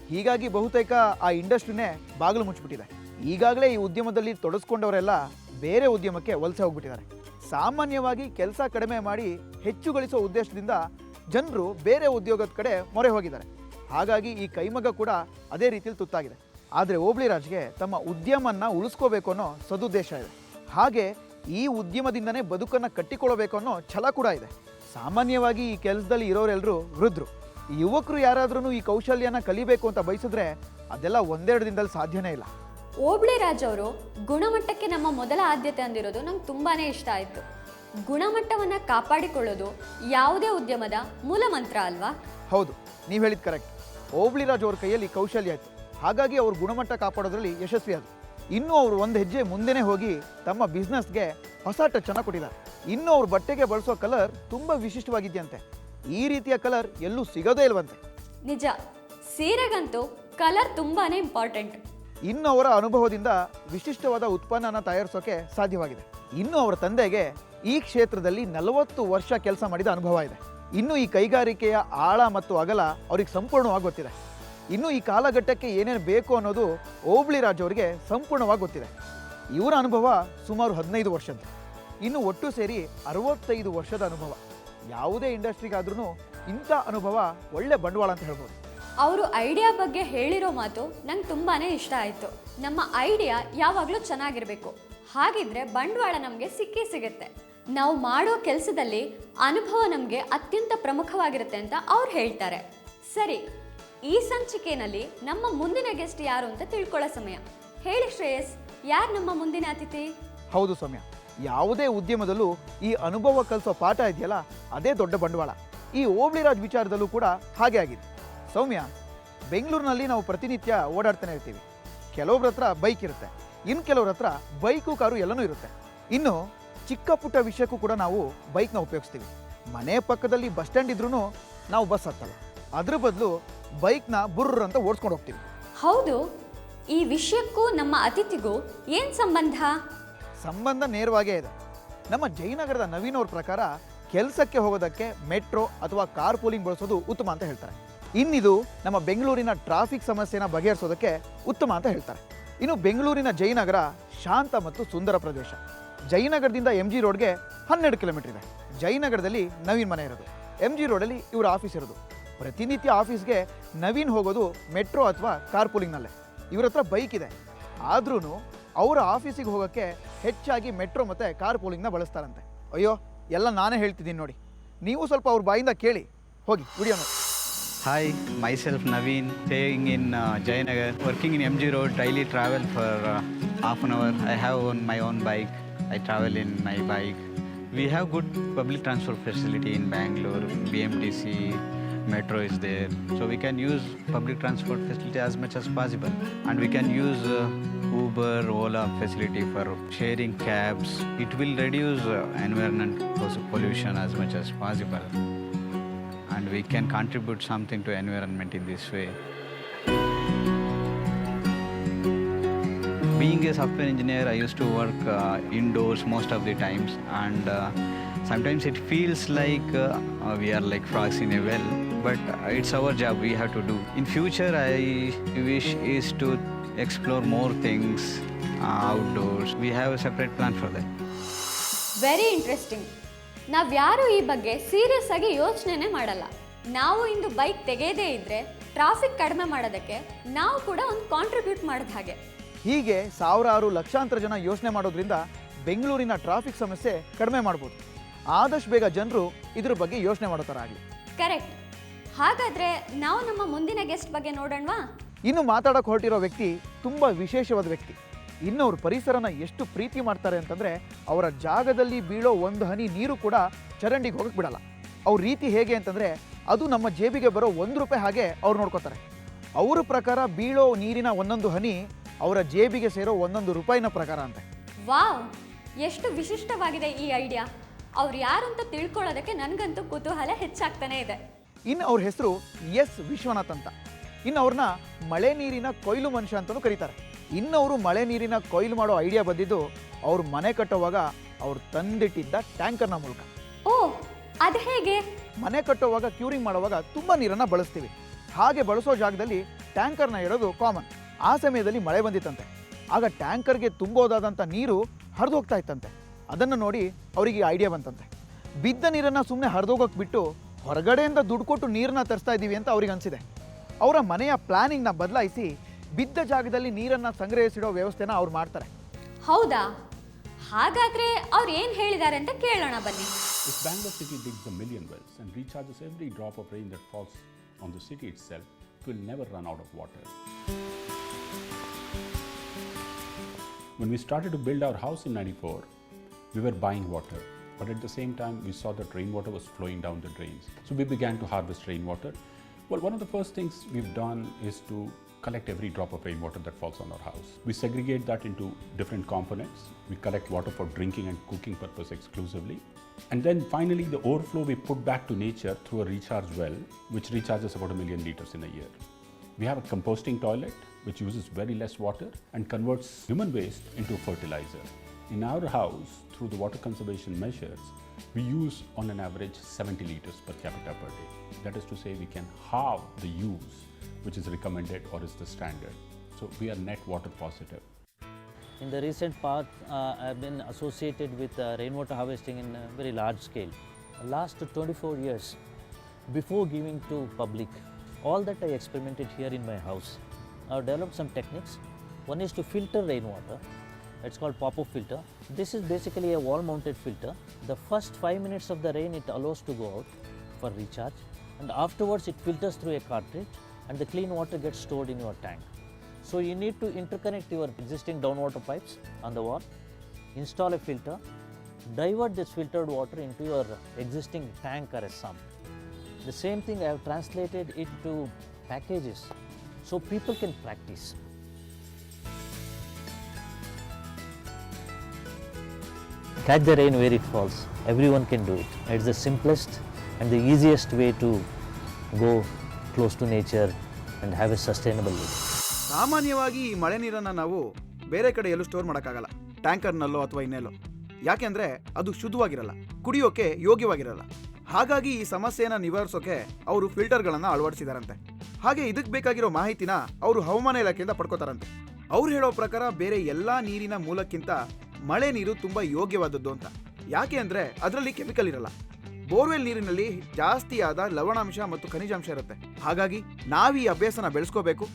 ಹೀಗಾಗಿ ಬಹುತೇಕ ಆ ಇಂಡಸ್ಟ್ರಿನೇ ಬಾಗಿಲು ಮುಚ್ಚಿಬಿಟ್ಟಿದೆ. ಈಗಾಗಲೇ ಈ ಉದ್ಯಮದಲ್ಲಿ ತೊಡಸ್ಕೊಂಡವರೆಲ್ಲ ಬೇರೆ ಉದ್ಯಮಕ್ಕೆ ವಲಸೆ ಹೋಗ್ಬಿಟ್ಟಿದ್ದಾರೆ. ಸಾಮಾನ್ಯವಾಗಿ ಕೆಲಸ ಕಡಿಮೆ ಮಾಡಿ ಹೆಚ್ಚು ಗಳಿಸೋ ಉದ್ದೇಶದಿಂದ ಜನರು ಬೇರೆ ಉದ್ಯೋಗದ ಕಡೆ ಮೊರೆ ಹೋಗಿದ್ದಾರೆ. ಹಾಗಾಗಿ ಈ ಕೈಮಗ್ಗ ಕೂಡ ಅದೇ ರೀತಿಯಲ್ಲಿ ತುತ್ತಾಗಿದೆ. ಆದರೆ ಓಬಳಿ ರಾಜ್ಗೆ ತಮ್ಮ ಉದ್ಯಮವನ್ನು ಉಳಿಸ್ಕೋಬೇಕು ಅನ್ನೋ ಸದುದ್ದೇಶ ಇದೆ. ಹಾಗೆ ಈ ಉದ್ಯಮದಿಂದನೇ ಬದುಕನ್ನು ಕಟ್ಟಿಕೊಳ್ಳಬೇಕು ಅನ್ನೋ ಛಲ ಕೂಡ ಇದೆ. ಸಾಮಾನ್ಯವಾಗಿ ಈ ಕೆಲಸದಲ್ಲಿ ಇರೋರೆಲ್ಲರೂ ವೃದ್ಧರು. ಯುವಕರು ಯಾರಾದ್ರೂ ಈ ಕೌಶಲ್ಯನ ಕಲಿಬೇಕು ಅಂತ ಬಯಸಿದ್ರೆ ಅದೆಲ್ಲ ಒಂದೆರಡು ದಿನದಲ್ಲಿ ಸಾಧ್ಯನೇ ಇಲ್ಲ. ಓಬಳಿ ರಾಜ್ ಅವರು ಗುಣಮಟ್ಟಕ್ಕೆ ನಮ್ಮ ಮೊದಲ ಆದ್ಯತೆ ಅಂದಿರೋದು ನಂಗೆ ತುಂಬಾನೇ ಇಷ್ಟ ಆಯಿತು. ಗುಣಮಟ್ಟವನ್ನು ಕಾಪಾಡಿಕೊಳ್ಳೋದು ಯಾವುದೇ ಉದ್ಯಮದ ಮೂಲ ಮಂತ್ರ ಅಲ್ವಾ? ಹೌದು, ನೀವು ಹೇಳಿದ ಕರೆಕ್ಟ್. ಓಬಳಿ ರಾಜ್ ಅವ್ರ ಕೈಯಲ್ಲಿ ಕೌಶಲ್ಯ ಇತ್ತು. ಹಾಗಾಗಿ ಅವರು ಗುಣಮಟ್ಟ ಕಾಪಾಡೋದ್ರಲ್ಲಿ ಯಶಸ್ವಿ ಆದರು. ಇನ್ನೂ ಅವರು ಒಂದು ಹೆಜ್ಜೆ ಮುಂದೆನೇ ಹೋಗಿ ತಮ್ಮ ಬಿಸ್ನೆಸ್ಗೆ ಹೊಸ ಟಚ್ಚನ್ನು ಕೊಟ್ಟಿದ್ದಾರೆ. ಇನ್ನು ಅವ್ರ ಬಟ್ಟೆಗೆ ಬಳಸೋ ಕಲರ್ ತುಂಬ ವಿಶಿಷ್ಟವಾಗಿದೆಯಂತೆ. ಈ ರೀತಿಯ ಕಲರ್ ಎಲ್ಲೂ ಸಿಗೋದೇ ಇಲ್ವಂತೆ. ನಿಜ, ಸೀರೆಗಂತೂ ಕಲರ್ ತುಂಬಾನೇ ಇಂಪಾರ್ಟೆಂಟ್. ಇನ್ನು ಅವರ ಅನುಭವದಿಂದ ವಿಶಿಷ್ಟವಾದ ಉತ್ಪನ್ನನ ತಯಾರಿಸೋಕೆ ಸಾಧ್ಯವಾಗಿದೆ. ಇನ್ನು ಅವರ ತಂದೆಗೆ ಈ ಕ್ಷೇತ್ರದಲ್ಲಿ 40 ವರ್ಷ ಕೆಲಸ ಮಾಡಿದ ಅನುಭವ ಇದೆ. ಇನ್ನು ಈ ಕೈಗಾರಿಕೆಯ ಆಳ ಮತ್ತು ಅಗಲ ಅವ್ರಿಗೆ ಸಂಪೂರ್ಣವಾಗಿ ಗೊತ್ತಿದೆ. ಇನ್ನು ಈ ಕಾಲಘಟ್ಟಕ್ಕೆ ಏನೇನು ಬೇಕು ಅನ್ನೋದು ಓಬಳಿ ರಾಜ್ ಅವರಿಗೆ ಸಂಪೂರ್ಣವಾಗಿ ಗೊತ್ತಿದೆ. ಇವರ ಅನುಭವ ಸುಮಾರು 15 ವರ್ಷದ್ದು. ಇನ್ನು ಒಟ್ಟು ಸೇರಿ 65 ವರ್ಷದ ಅನುಭವ. ಯಾವುದೇ ಇಂಡಸ್ಟ್ರಿಗಾದ್ರೂ ಇಂಥ ಅನುಭವ ಒಳ್ಳೆ ಬಂಡವಾಳ ಅಂತ ಹೇಳ್ಬೋದು. ಅವರು ಐಡಿಯಾ ಬಗ್ಗೆ ಹೇಳಿರೋ ಮಾತು ನಂಗೆ ತುಂಬಾನೇ ಇಷ್ಟ ಆಯಿತು. ನಮ್ಮ ಐಡಿಯಾ ಯಾವಾಗಲೂ ಚೆನ್ನಾಗಿರಬೇಕು, ಹಾಗಿದ್ರೆ ಬಂಡವಾಳ ನಮಗೆ ಸಿಕ್ಕೇ ಸಿಗುತ್ತೆ. ನಾವು ಮಾಡೋ ಕೆಲಸದಲ್ಲಿ ಅನುಭವ ನಮಗೆ ಅತ್ಯಂತ ಪ್ರಮುಖವಾಗಿರುತ್ತೆ ಅಂತ ಅವ್ರು ಹೇಳ್ತಾರೆ. ಸರಿ, ಈ ಸಂಚಿಕೆಯಲ್ಲಿ ನಮ್ಮ ಮುಂದಿನ ಗೆಸ್ಟ್ ಯಾರು ಅಂತ ತಿಳ್ಕೊಳ್ಳೋ ಸಮಯ. ಹೇಳಿ ಶ್ರೇಯಸ್, ಯಾರು ನಮ್ಮ ಮುಂದಿನ ಅತಿಥಿ? ಹೌದು ಸೌಮ್ಯ, ಯಾವುದೇ ಉದ್ಯಮದಲ್ಲೂ ಈ ಅನುಭವ ಕಲಿಸೋ ಪಾಠ ಇದೆಯಲ್ಲ, ಅದೇ ದೊಡ್ಡ ಬಂಡವಾಳ. ಈ ಓಬಳಿ ರಾಜ್ ವಿಚಾರದಲ್ಲೂ ಕೂಡ ಹಾಗೆ ಆಗಿದೆ. ಸೌಮ್ಯ, ಬೆಂಗಳೂರಿನಲ್ಲಿ ನಾವು ಪ್ರತಿನಿತ್ಯ ಓಡಾಡ್ತಾನೆ ಇರ್ತೀವಿ. ಕೆಲವ್ರ ಹತ್ರ ಬೈಕ್ ಇರುತ್ತೆ, ಇನ್ನು ಕೆಲವ್ರ ಹತ್ರ ಬೈಕು ಕಾರು ಎಲ್ಲನೂ ಇರುತ್ತೆ. ಇನ್ನು ಚಿಕ್ಕ ಪುಟ್ಟ ವಿಷಯಕ್ಕೂ ಕೂಡ ನಾವು ಬೈಕ್ನ ಉಪಯೋಗಿಸ್ತೀವಿ. ಮನೆ ಪಕ್ಕದಲ್ಲಿ ಬಸ್ ಸ್ಟ್ಯಾಂಡ್ ಇದ್ರೂ ನಾವು ಬಸ್ ಹತ್ತಲ್ಲ. ಅದ್ರ ಬದಲು ಬೈಕ್ನ ಬುರ್ರ್ ಅಂತ ಓಡಿಸ್ಕೊಂಡು ಹೋಗ್ತೀವಿ. ಹೌದು, ಈ ವಿಷಯಕ್ಕೂ ನಮ್ಮ ಅತಿಥಿಗೂ ಏನು ಸಂಬಂಧ? ಸಂಬಂಧ ನೇರವಾಗೇ ಇದೆ. ನಮ್ಮ ಜಯನಗರದ ನವೀನ್ ಅವ್ರ ಪ್ರಕಾರ ಕೆಲಸಕ್ಕೆ ಹೋಗೋದಕ್ಕೆ ಮೆಟ್ರೋ ಅಥವಾ ಕಾರ್ ಪೂಲಿಂಗ್ ಬಳಸೋದು ಉತ್ತಮ ಅಂತ ಹೇಳ್ತಾರೆ. ಇನ್ನಿದು ನಮ್ಮ ಬೆಂಗಳೂರಿನ ಟ್ರಾಫಿಕ್ ಸಮಸ್ಯೆನ ಬಗೆಹರಿಸೋದಕ್ಕೆ ಉತ್ತಮ ಅಂತ ಹೇಳ್ತಾರೆ. ಇನ್ನು ಬೆಂಗಳೂರಿನ ಜಯನಗರ ಶಾಂತ ಮತ್ತು ಸುಂದರ ಪ್ರದೇಶ. ಜಯನಗರದಿಂದ MG ರೋಡ್ಗೆ 12 ಕಿಲೋಮೀಟರ್ ಇದೆ. ಜಯನಗರದಲ್ಲಿ ನವೀನ್ ಮನೆ ಇರೋದು, MG ರೋಡಲ್ಲಿ ಇವರ ಆಫೀಸ್ ಇರೋದು. ಪ್ರತಿನಿತ್ಯ ಆಫೀಸ್ಗೆ ನವೀನ್ ಹೋಗೋದು ಮೆಟ್ರೋ ಅಥವಾ ಕಾರ್ ಪೂಲಿಂಗ್ನಲ್ಲೇ. ಇವ್ರ ಹತ್ರ ಬೈಕ್ ಇದೆ, ಆದ್ರೂ ಅವರ ಆಫೀಸಿಗೆ ಹೋಗೋಕ್ಕೆ ಹೆಚ್ಚಾಗಿ ಮೆಟ್ರೋ ಮತ್ತು ಕಾರ್ ಪೂಲಿಂಗ್ನ ಬಳಸ್ತಾರಂತೆ. ಅಯ್ಯೋ, ಎಲ್ಲ ನಾನೇ ಹೇಳ್ತಿದ್ದೀನಿ ನೋಡಿ, ನೀವು ಸ್ವಲ್ಪ ಅವ್ರ ಬಾಯಿಂದ ಕೇಳಿ. ಹೋಗಿ ವಿಡಿಯೋ ನೋಡಿ. Hi, myself Naveen, staying in Jayanagar, working in MG Road, daily travel for half an hour. I have my own bike, I travel in my bike. We have good public transport facility in Bangalore, BMTC, metro is there. So we can use public transport facility as much as possible. And we can use Uber, Ola facility for sharing cabs. It will reduce environment pollution as much as possible. And we can contribute something to environment in this way. Being a software engineer, I used to work indoors most of the times, and sometimes it feels like we are like frogs in a well, but it's our job, we have to do. In future, I wish is to explore more things outdoors. We have a separate plan for that. Very interesting. ನಾವ್ಯಾರೂ ಈ ಬಗ್ಗೆ serious ಆಗಿ ಯೋಚನೆನೇ ಮಾಡಲ್ಲ. ನಾವು ಇಂದು bike ತೆಗೆಯದೇ ಇದ್ರೆ traffic ಕಡಿಮೆ ಮಾಡೋದಕ್ಕೆ ನಾವು ಕೂಡ ಒಂದು ಕಾಂಟ್ರಿಬ್ಯೂಟ್ ಮಾಡಿದ ಹಾಗೆ. ಹೀಗೆ ಸಾವಿರಾರು ಲಕ್ಷಾಂತರ ಜನ ಯೋಚನೆ ಮಾಡೋದ್ರಿಂದ ಬೆಂಗಳೂರಿನ ಟ್ರಾಫಿಕ್ ಸಮಸ್ಯೆ ಕಡಿಮೆ ಮಾಡ್ಬೋದು. ಆದಷ್ಟು ಬೇಗ ಜನರು ಇದ್ರ ಬಗ್ಗೆ ಯೋಚನೆ ಮಾಡೋ ಥರ ಆಗಲಿ. ಕರೆಕ್ಟ್. ಹಾಗಾದ್ರೆ ನಾವು ನಮ್ಮ ಮುಂದಿನ ಗೆಸ್ಟ್ ಬಗ್ಗೆ ನೋಡೋಣವಾ? ಇನ್ನು ಮಾತಾಡೋಕೆ ಹೊರಟಿರೋ ವ್ಯಕ್ತಿ ತುಂಬ ವಿಶೇಷವಾದ ವ್ಯಕ್ತಿ. ಇನ್ನು ಅವ್ರ ಪರಿಸರನ ಎಷ್ಟು ಪ್ರೀತಿ ಮಾಡ್ತಾರೆ ಅಂತಂದರೆ ಅವರ ಜಾಗದಲ್ಲಿ ಬೀಳೋ ಒಂದು ಹನಿ ನೀರು ಕೂಡ ಚರಂಡಿಗೆ ಹೋಗಕ್ಕೆ ಬಿಡಲ್ಲ. ಅವ್ರ ರೀತಿ ಹೇಗೆ ಅಂತಂದರೆ ಅದು ನಮ್ಮ ಜೇಬಿಗೆ ಬರೋ ₹1 ಹಾಗೆ ಅವ್ರು ನೋಡ್ಕೋತಾರೆ. ಅವರ ಪ್ರಕಾರ ಬೀಳೋ ನೀರಿನ ಒಂದೊಂದು ಹನಿ ಅವರ ಜೇಬಿಗೆ ಸೇರೋ ₹1 ಪ್ರಕಾರ ಅಂತೆ. ವಾವ್, ಎಷ್ಟು ವಿಶಿಷ್ಟವಾಗಿದೆ ಈ ಐಡಿಯಾ. ಅವ್ರು ಯಾರು ಅಂತ ತಿಳ್ಕೊಳ್ಳೋದಕ್ಕೆ ನನಗಂತೂ ಕುತೂಹಲ ಹೆಚ್ಚಾಗ್ತಾನೆ ಇದೆ. ಇನ್ನು ಅವ್ರ ಹೆಸರು ಎಸ್ ವಿಶ್ವನಾಥ್ ಅಂತ. ಇನ್ನು ಅವ್ರನ್ನ ಮಳೆ ನೀರಿನ ಕೊಯ್ಲು ಮನುಷ್ಯ ಅಂತಲೂ ಕರೀತಾರೆ. ಇನ್ನು ಅವರು ಮಳೆ ನೀರಿನ ಕೊಯ್ಲು ಮಾಡೋ ಐಡಿಯಾ ಬಂದಿದ್ದು ಅವ್ರ ಮನೆ ಕಟ್ಟುವಾಗ ಅವ್ರು ತಂದಿಟ್ಟಿದ್ದ ಟ್ಯಾಂಕರ್ನ ಮೂಲಕ. ಓ, ಅದು ಹೇಗೆ? ಮನೆ ಕಟ್ಟುವಾಗ ಕ್ಯೂರಿಂಗ್ ಮಾಡುವಾಗ ತುಂಬ ನೀರನ್ನು ಬಳಸ್ತೀವಿ. ಹಾಗೆ ಬಳಸೋ ಜಾಗದಲ್ಲಿ ಟ್ಯಾಂಕರ್ನ ಇಡೋದು ಕಾಮನ್. ಆ ಸಮಯದಲ್ಲಿ ಮಳೆ ಬಂದಿತ್ತಂತೆ. ಆಗ ಟ್ಯಾಂಕರ್ಗೆ ತುಂಬೋದಾದಂಥ ನೀರು ಹರಿದು ಹೋಗ್ತಾ ಇತ್ತಂತೆ. ಅದನ್ನು ನೋಡಿ ಅವರಿಗೆ ಐಡಿಯಾ ಬಂತಂತೆ. ಬಿದ್ದ ನೀರನ್ನು ಸುಮ್ಮನೆ ಹರಿದೋಗೋಕೆ ಬಿಟ್ಟು ಹೊರಗಡೆಯಿಂದ ದುಡ್ಡು ಕೊಟ್ಟು ನೀರನ್ನ ತರಿಸ್ತಾ ಇದ್ದೀವಿ ಅಂತ ಅವ್ರಿಗೆ ಅನಿಸಿದೆ. ಅವರ ಮನೆಯ ಪ್ಲಾನಿಂಗ್ನ ಬದಲಾಯಿಸಿ ಬಿದ್ದ ಜಾಗದಲ್ಲಿ ನೀರನ್ನು ಸಂಗ್ರಹಿಸಿಡೋ ವ್ಯವಸ್ಥೆನ ಅವ್ರು ಮಾಡ್ತಾರೆ. ಹೌದಾ? ಹಾಗಾದ್ರೆ ಅವ್ರು ಏನು ಹೇಳಿದ್ದಾರೆ ಅಂತ ಕೇಳೋಣ ಬನ್ನಿ. If Bangalore city digs a million wells and recharges every drop of rain that falls on the city itself, it will never run out of water. When we started to build our house in 94, we were buying water, but at the same time we saw that rainwater was flowing down the drains. So we began to harvest rainwater. Well, one of the first things we've done is to collect every drop of rainwater that falls on our house. We segregate that into different components. We collect water for drinking and cooking purpose exclusively. And then finally the overflow we put back to nature through a recharge well, which recharges about 1 million liters in a year. We have a composting toilet, which uses very less water and converts human waste into fertilizer. In our house, through the water conservation measures, we use on an average 70 liters per capita per day. That is to say, we can halve the use which is recommended or is the standard. So we are net water positive. In the recent past, I've been associated with rainwater harvesting in a very large scale. Last 24 years, before giving to public, all that I experimented here in my house. I've developed some techniques. One is to filter rainwater. It's called pop-up filter. This is basically a wall-mounted filter. The first 5 minutes of the rain it allows to go out for recharge, and afterwards it filters through a cartridge, and the clean water gets stored in your tank. So you need to interconnect your existing downwater pipes on the wall, install a filter, divert this filtered water into your existing tank or a sump. The same thing I have translated into packages so people can practice. Catch the rain where it falls. Everyone can do it. It's the simplest and the easiest way to go close to nature and have a sustainable living. ಸಾಮಾನ್ಯವಾಗಿ ಈ ಮಳೆ ನೀರನ್ನು ನಾವು ಬೇರೆ ಕಡೆ ಎಲ್ಲೂ store ಮಾಡೋಕ್ಕಾಗಲ್ಲ, ಟ್ಯಾಂಕರ್ನಲ್ಲೋ ಅಥವಾ ಇನ್ನೆಲ್ಲೋ. ಯಾಕೆಂದರೆ ಅದು ಶುದ್ಧವಾಗಿರಲ್ಲ, ಕುಡಿಯೋಕೆ ಯೋಗ್ಯವಾಗಿರಲ್ಲ. ಹಾಗಾಗಿ ಈ ಸಮಸ್ಯೆಯನ್ನು ನಿವಾರಿಸೋಕೆ ಅವರು ಫಿಲ್ಟರ್ಗಳನ್ನು ಅಳವಡಿಸಿದಾರಂತೆ. ಹಾಗೆ ಇದಕ್ಕೆ ಬೇಕಾಗಿರೋ ಮಾಹಿತಿನ ಅವರು ಹವಾಮಾನ ಇಲಾಖೆಯಿಂದ ಪಡ್ಕೋತಾರಂತೆ. ಅವ್ರು ಹೇಳೋ ಪ್ರಕಾರ ಬೇರೆ ಎಲ್ಲ ನೀರಿನ ಮೂಲಕ್ಕಿಂತ ಮಳೆ ನೀರು ತುಂಬ ಯೋಗ್ಯವಾದದ್ದು ಅಂತ. ಯಾಕೆ ಅಂದರೆ ಅದರಲ್ಲಿ ಕೆಮಿಕಲ್ ಇರಲ್ಲ. ಬೋರ್ವೆಲ್ ನೀರಿನಲ್ಲಿ ಜಾಸ್ತಿಯಾದ ಲವಣಾಂಶ ಮತ್ತು ಖನಿಜಾಂಶ ಇರುತ್ತೆ. ಹಾಗಾಗಿ ನಾವು ಈ ಅಭ್ಯಾಸನ ಬೆಳೆಸ್ಕೋಬೇಕು.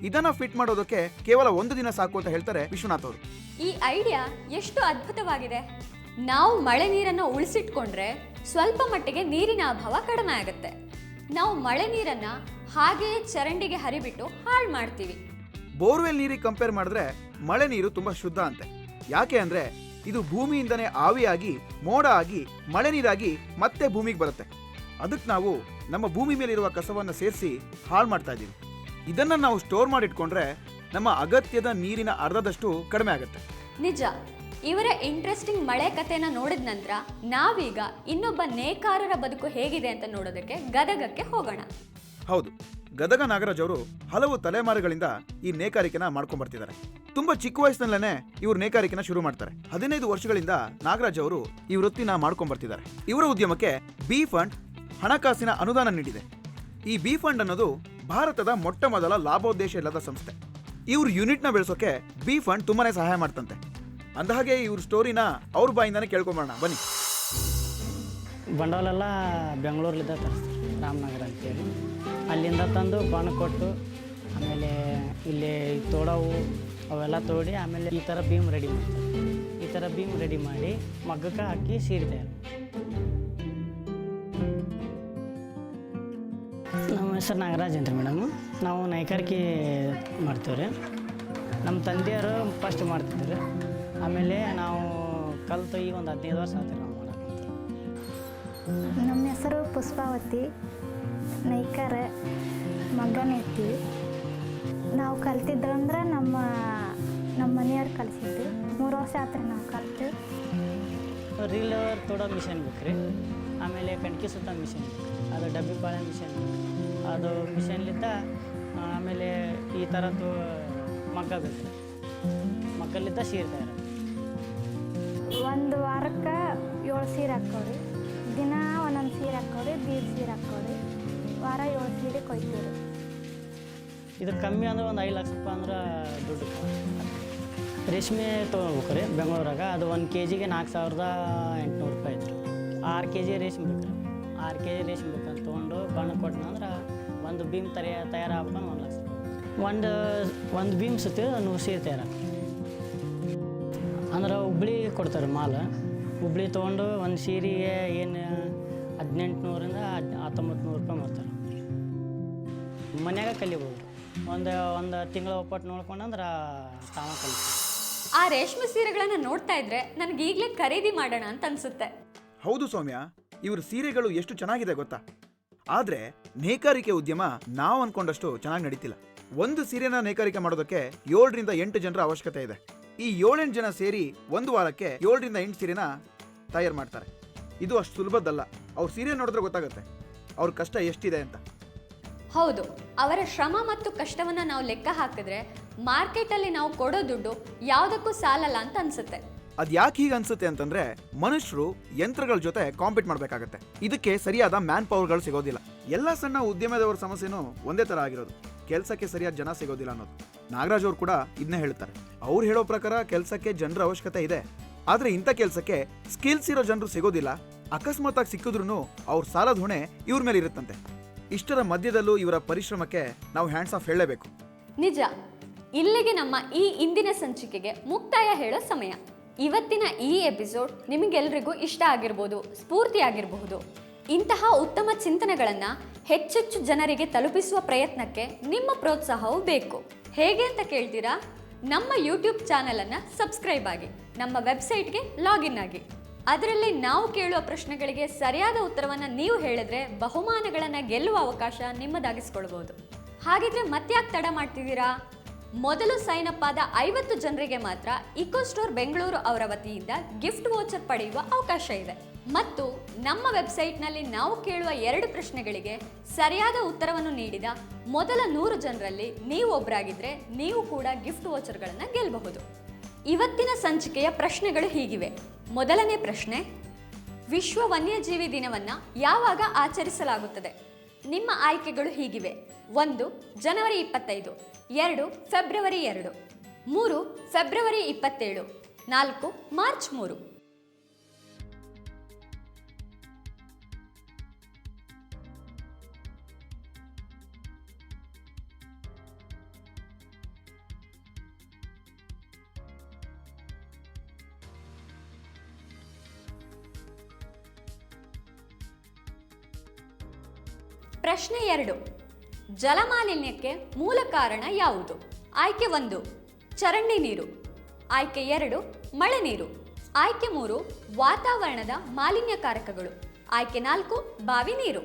ಇದನ್ನ ಫಿಟ್ ಮಾಡೋದಕ್ಕೆ ಕೇವಲ 1 ದಿನ ಸಾಕು ಅಂತ ಹೇಳ್ತಾರೆ ವಿಶ್ವನಾಥ್ ಅವರು. ಈ ಐಡಿಯಾ ಎಷ್ಟು ಅದ್ಭುತವಾಗಿದೆ. ನಾವು ಮಳೆ ನೀರನ್ನು ಉಳಿಸಿಟ್ಕೊಂಡ್ರೆ ಸ್ವಲ್ಪ ಮಟ್ಟಿಗೆ ನೀರಿನ ಅಭಾವ ಕಡಿಮೆ ಆಗುತ್ತೆ. ನಾವು ಮಳೆ ನೀರನ್ನ ಹಾಗೆಯೇ ಚರಂಡಿಗೆ ಹರಿಬಿಟ್ಟು ಹಾಳು ಮಾಡ್ತೀವಿ. ಬೋರ್ವೆಲ್ ನೀರಿಗೆ ಕಂಪೇರ್ ಮಾಡಿದ್ರೆ ಮಳೆ ನೀರು ತುಂಬಾ ಶುದ್ಧ ಅಂತೆ. ಯಾಕೆ ಅಂದ್ರೆ ಇದು ಭೂಮಿಯಿಂದನೇ ಆವಿಯಾಗಿ ಮೋಡ ಆಗಿ ಮಳೆ ನೀರಾಗಿ ಮತ್ತೆ ಭೂಮಿಗೆ ಬರುತ್ತೆ. ಅದಕ್ಕೆ ನಾವು ನಮ್ಮ ಭೂಮಿ ಮೇಲಿರುವ ಕಸವನ್ನು ಸೇರಿಸಿ ಹಾಳು ಮಾಡ್ತಾ ಇದ್ದೀವಿ. ಇದನ್ನ ನಾವು ಸ್ಟೋರ್ ಮಾಡಿಟ್ಕೊಂಡ್ರೆ ನಮ್ಮ ಅಗತ್ಯದ ನೀರಿನ ಅರ್ಧದಷ್ಟು ಕಡಿಮೆ ಆಗುತ್ತೆ. ನಿಜ. ಇವರ ಇಂಟ್ರೆಸ್ಟಿಂಗ್ ಮಳೆ ಕಥೆನ ನೋಡಿದ ನಂತರ ನಾವೀಗ ಇನ್ನೊಬ್ಬ ನೇಕಾರರ ಬದುಕು ಹೇಗಿದೆ ಅಂತ ನೋಡೋದಕ್ಕೆ ಗದಗಕ್ಕೆ ಹೋಗೋಣ. ಹೌದು, ಗದಗ ನಾಗರಾಜ್ ಅವರು ಹಲವು ತಲೆಮಾರುಗಳಿಂದ ಈ ನೇಕಾರಿಕೆನ ಮಾಡ್ಕೊಂಡ್ ಬರ್ತಿದ್ದಾರೆ. ತುಂಬಾ ಚಿಕ್ಕ ವಯಸ್ಸಿನಲ್ಲೇನೆ ಇವರು ನೇಕಾರಿಕೆನ ಶುರು ಮಾಡ್ತಾರೆ. 15 ವರ್ಷಗಳಿಂದ ನಾಗರಾಜ್ ಅವರು ಈ ವೃತ್ತಿನ ಮಾಡ್ಕೊಂಡ್ ಬರ್ತಿದ್ದಾರೆ. ಇವರ ಉದ್ಯಮಕ್ಕೆ ಬಿ ಫಂಡ್ ಹಣಕಾಸಿನ ಅನುದಾನ ನೀಡಿದೆ. ಈ ಬಿ ಫಂಡ್ ಅನ್ನೋದು ಭಾರತದ ಮೊಟ್ಟ ಮೊದಲ ಲಾಭೋದ್ದೇಶ ಇಲ್ಲದ ಸಂಸ್ಥೆ. ಇವ್ರ ಯೂನಿಟ್ನ ಬೆಳೆಸೋಕೆ ಬಿ ಫಂಡ್ ತುಂಬಾನೇ ಸಹಾಯ ಮಾಡ್ತಂತೆ. ಅಂದಹಾಗೆ ಇವ್ರ ಸ್ಟೋರಿನ ಅವ್ರ ಬಾಯಿಂದಾನೆ ಕೇಳ್ಕೊಂಬರೋಣ ಬನ್ನಿ. ಬಂಡವಾಳೆಲ್ಲ ಬೆಂಗಳೂರಲ್ಲಿದ್ದ ತರಿಸ್ತಾರೆ, ರಾಮನಗರ ಅಂತೇಳಿ. ಅಲ್ಲಿಂದ ತಂದು ಬಣ್ಣ ಕೊಟ್ಟು ಆಮೇಲೆ ಇಲ್ಲಿ ತೋಡವು ಅವೆಲ್ಲ ತೋಡಿ ಆಮೇಲೆ ಈ ಥರ ಬೀಮ್ ರೆಡಿ ಮಾಡ್ತಾರೆ. ಈ ಥರ ಬೀಮ್ ರೆಡಿ ಮಾಡಿ ಮಗ್ಗಕ್ಕೆ ಹಾಕಿ ಸೀರೆ ತಯಾರು. ನಮ್ಮ ಹೆಸರು ನಾಗರಾಜ್ ಅಂತ ಮೇಡಮು. ನಾವು ನೇಕಾರಿಕೆ ಮಾಡ್ತೇವೆ ರೀ. ನಮ್ಮ ತಂದೆಯವರು ಫಸ್ಟ್ ಮಾಡ್ತಿದ್ರು. ಆಮೇಲೆ ನಾವು ಕಲಿತು ಈಗ ಒಂದು 15 ವರ್ಷ ಆಯ್ತು ನಾವು ಮಾಡೋಕ್ಕಂತ. ನಮ್ಮ ಹೆಸರು ಪುಷ್ಪಾವತಿ, ನೈಕಾರ, ಮಗ್ಗ ನೇಯ್ತೀವಿ. ನಾವು ಕಲ್ತಿದ್ರಂದ್ರೆ ನಮ್ಮ ಮನೆಯವ್ರು ಕಲಿಸಿದ್ದು. 3 ವರ್ಷ ಆತ್ರಿ ನಾವು ಕಲ್ತು. ರೀಲ್ ತೋಡೋ ಮಿಷನ್ ಬೇಕು ರೀ. ಆಮೇಲೆ ಕಣ್ಕಿ ಸುತ್ತ ಮಿಷನ್ ಬೇಕು, ಅದು ಡಬ್ಬಿ ಪಾಳೆ ಮಿಷನ್ ಬೇಕು. ಅದು ಮಿಷನ್ಲಿದ್ದ ಆಮೇಲೆ ಈ ಥರದ್ದು ಮಗ್ಗ ಬೇಕು. ಮಗ್ಗಲಿದ್ದ ಸೀರೆ ತಯಾರು. ಒಂದು ವಾರಕ್ಕೆ 7 ಸೀರೆ ಹಾಕ್ಕೊಡಿ. ದಿನ ಒಂದೊಂದು ಸೀರೆ ಹಾಕ್ಕೊಡಿ, ಬೀಡ್ ಸೀರೆ ಹಾಕ್ಕೊಡಿ. ವಾರ 7 ಸೀರೆ ಕೊಯ್ತೀವಿ. ಇದು ಕಮ್ಮಿ ಅಂದ್ರೆ ಒಂದು 5 ಲಕ್ಷ ರೂಪಾಯಿ ಅಂದ್ರೆ ದುಡ್ಡು. ರೇಷ್ಮೆ ತೊಗೊಳ್ಬೇಕು ರೀ ಬೆಂಗಳೂರಾಗ. ಅದು 1 kg 4800 ರೂಪಾಯಿ ಐತ್ರಿ. 6 kg ರೇಷ್ಮೆ ಬೇಕು ರೀ. 6 kg ರೇಷ್ಮೆ ಬೇಕಂತ ತೊಗೊಂಡು ಬಣ್ಣ ಕೊಟ್ಟನಂದ್ರೆ ಒಂದು ಬೀಮ್ ತಯಾರಾಗ್ಬೇಕಂದ್ರೆ 1 ಲಕ್ಷ ರೂಪಾಯಿ. ಒಂದು ಬೀಮ್ ಸುತ್ತಿ 100 ಸೀರೆ ತಯಾರಾಗ್ತದೆ. ಅಂದ್ರೆ ಹುಬ್ಳಿ ಕೊಡ್ತಾರೆ ಮಾಲ್. ಹುಬ್ಳಿ ತೊಗೊಂಡು ಒಂದು ಸೀರೆಗೆ ಏನು 1800ರಿಂದ 1900 ರೂಪಾಯಿ ಮಾಡ್ತಾರೆ. ಮನ್ಯಾಗ ಕಲಿಬೋದು. ಒಂದು ತಿಂಗಳ ಒಪ್ಪಟ್ಟು ನೋಡ್ಕೊಂಡಂದ್ರೆ ತಾವ ಕಲಿತೀವಿ. ಆ ರೇಷ್ಮೆ ಸೀರೆಗಳನ್ನು ನೋಡ್ತಾ ಇದ್ರೆ ನನಗೆ ಈಗಲೇ ಖರೀದಿ ಮಾಡೋಣ ಅಂತ ಅನ್ಸುತ್ತೆ. ಹೌದು ಸೌಮ್ಯ, ಇವ್ರ ಸೀರೆಗಳು ಎಷ್ಟು ಚೆನ್ನಾಗಿದೆ ಗೊತ್ತಾ. ಆದ್ರೆ ನೇಕಾರಿಕೆ ಉದ್ಯಮ ನಾವು ಅನ್ಕೊಂಡಷ್ಟು ಚೆನ್ನಾಗಿ ನಡೀತಿಲ್ಲ. ಒಂದು ಸೀರೆನ ನೇಕಾರಿಕೆ ಮಾಡೋದಕ್ಕೆ 7 ರಿಂದ 8 ಜನರ ಅವಶ್ಯಕತೆ ಇದೆ. ಈ 7-8 ಜನ ಸೇರಿ ಒಂದು ವಾರಕ್ಕೆ 7 ರಿಂದ 8 ಸೀರೆನ ತಯಾರು ಮಾಡ್ತಾರೆ. ಇದು ಅಷ್ಟು ಸುಲಭದ್ದಲ್ಲ. ಅವ್ರ ಸೀರೆ ನೋಡಿದ್ರೆ ಗೊತ್ತಾಗುತ್ತೆ ಅವ್ರ ಕಷ್ಟ ಎಷ್ಟಿದೆ ಅಂತ. ಹೌದು, ಅವರ ಶ್ರಮ ಮತ್ತು ಕಷ್ಟವನ್ನು ನಾವು ಲೆಕ್ಕ ಹಾಕಿದ್ರೆ ಮಾರ್ಕೆಟಲ್ಲಿ ನಾವು ಕೊಡೋ ದುಡ್ಡು ಯಾವುದಕ್ಕೂ ಸಾಲಲ್ಲ ಅಂತ ಅನ್ಸುತ್ತೆ. ಅದ್ ಯಾಕೆ ಹೀಗೆ ಅನ್ಸುತ್ತೆ ಅಂತಂದ್ರೆ ಮನುಷ್ಯರು ಯಂತ್ರಗಳ ಜೊತೆ ಕಾಂಪೀಟ್ ಮಾಡ್ಬೇಕಾಗತ್ತೆ. ಇದಕ್ಕೆ ಸರಿಯಾದ ಮ್ಯಾನ್ ಪವರ್ಗಳು ಸಿಗೋದಿಲ್ಲ. ಎಲ್ಲ ಸಣ್ಣ ಉದ್ಯಮದವರ ಸಮಸ್ಯೆನೂ ಒಂದೇ ತರ ಆಗಿರೋದು, ಕೆಲಸಕ್ಕೆ ಸರಿಯಾದ ಜನ ಸಿಗೋದಿಲ್ಲ ಅನ್ನೋದು. ನಾಗರಾಜ್ ಅವ್ರು ಕೂಡ ಇದನ್ನೇ ಹೇಳ್ತಾರೆ. ಅವ್ರು ಹೇಳೋ ಪ್ರಕಾರ ಕೆಲಸಕ್ಕೆ ಜನರ ಅವಶ್ಯಕತೆ ಇದೆ, ಆದ್ರೆ ಇಂಥ ಕೆಲಸಕ್ಕೆ ಸ್ಕಿಲ್ಸ್ ಇರೋ ಜನರು ಸಿಗೋದಿಲ್ಲ. ಅಕಸ್ಮಾತ್ ಆಗಿ ಸಿಕ್ಕಿದ್ರು ಅವ್ರ ಸಾಲದ ಹೊಣೆ ಇವ್ರ ಮೇಲೆ ಇರುತ್ತಂತೆ. ಇಷ್ಟರ ಮಧ್ಯದಲ್ಲೂ ಇವರ ಪರಿಶ್ರಮಕ್ಕೆ ನಾವು ಹ್ಯಾಂಡ್ಸ್ ಆಫ್ ಹೇಳಲೇಬೇಕು. ನಿಜ. ಇಲ್ಲಿಗೆ ನಮ್ಮ ಈ ಇಂದಿನ ಸಂಚಿಕೆಗೆ ಮುಕ್ತಾಯ ಹೇಳೋ ಸಮಯ. ಇವತ್ತಿನ ಈ ಎಪಿಸೋಡ್ ನಿಮಗೆಲ್ರಿಗೂ ಇಷ್ಟ ಆಗಿರ್ಬೋದು, ಸ್ಫೂರ್ತಿ ಆಗಿರಬಹುದು. ಇಂತಹ ಉತ್ತಮ ಚಿಂತನೆಗಳನ್ನು ಹೆಚ್ಚೆಚ್ಚು ಜನರಿಗೆ ತಲುಪಿಸುವ ಪ್ರಯತ್ನಕ್ಕೆ ನಿಮ್ಮ ಪ್ರೋತ್ಸಾಹವೂ ಬೇಕು. ಹೇಗೆ ಅಂತ ಕೇಳ್ತೀರಾ? ನಮ್ಮ ಯೂಟ್ಯೂಬ್ ಚಾನಲನ್ನು ಸಬ್ಸ್ಕ್ರೈಬ್ ಆಗಿ, ನಮ್ಮ ವೆಬ್ಸೈಟ್ಗೆ ಲಾಗಿನ್ ಆಗಿ. ಅದರಲ್ಲಿ ನಾವು ಕೇಳುವ ಪ್ರಶ್ನೆಗಳಿಗೆ ಸರಿಯಾದ ಉತ್ತರವನ್ನು ನೀವು ಹೇಳಿದ್ರೆ ಬಹುಮಾನಗಳನ್ನು ಗೆಲ್ಲುವ ಅವಕಾಶ ನಿಮ್ಮದಾಗಿಸ್ಕೊಳ್ಬೋದು. ಹಾಗಿದ್ರೆ ಮತ್ತ್ಯಾಕೆ ತಡ ಮಾಡ್ತಿದ್ದೀರಾ? ಮೊದಲು ಸೈನ್ ಅಪ್ ಆದ 50 ಜನರಿಗೆ ಮಾತ್ರ ಇಕೋ ಸ್ಟೋರ್ ಬೆಂಗಳೂರು ಅವರ ವತಿಯಿಂದ ಗಿಫ್ಟ್ ವೋಚರ್ ಪಡೆಯುವ ಅವಕಾಶ ಇದೆ. ಮತ್ತು ನಮ್ಮ ವೆಬ್ಸೈಟ್ನಲ್ಲಿ ನಾವು ಕೇಳುವ 2 ಪ್ರಶ್ನೆಗಳಿಗೆ ಸರಿಯಾದ ಉತ್ತರವನ್ನು ನೀಡಿದ ಮೊದಲ 100 ಜನರಲ್ಲಿ ನೀವು ಒಬ್ಬರಾಗಿದ್ದರೆ ನೀವು ಕೂಡ ಗಿಫ್ಟ್ ವೋಚರ್ಗಳನ್ನು ಗೆಲ್ಲಬಹುದು. ಇವತ್ತಿನ ಸಂಚಿಕೆಯ ಪ್ರಶ್ನೆಗಳು ಹೀಗಿವೆ. ಮೊದಲನೇ ಪ್ರಶ್ನೆ, ವಿಶ್ವ ವನ್ಯಜೀವಿ ದಿನವನ್ನು ಯಾವಾಗ ಆಚರಿಸಲಾಗುತ್ತದೆ? ನಿಮ್ಮ ಆಯ್ಕೆಗಳು ಹೀಗಿವೆ: 1 ಜನವರಿ 25, 2 ಫೆಬ್ರವರಿ 2, 3 ಫೆಬ್ರವರಿ 27, 4 ಮಾರ್ಚ್ 3. ಪ್ರಶ್ನೆ 2, ಜಲಮಾಲಿನ್ಯಕ್ಕೆ ಮೂಲ ಕಾರಣ ಯಾವುದು? ಆಯ್ಕೆ 1 ಚರಂಡಿ ನೀರು, ಆಯ್ಕೆ 2 ಮಳೆ ನೀರು, ಆಯ್ಕೆ 3 ವಾತಾವರಣದ ಮಾಲಿನ್ಯಕಾರಕಗಳು, ಆಯ್ಕೆ 4 ಬಾವಿ ನೀರು.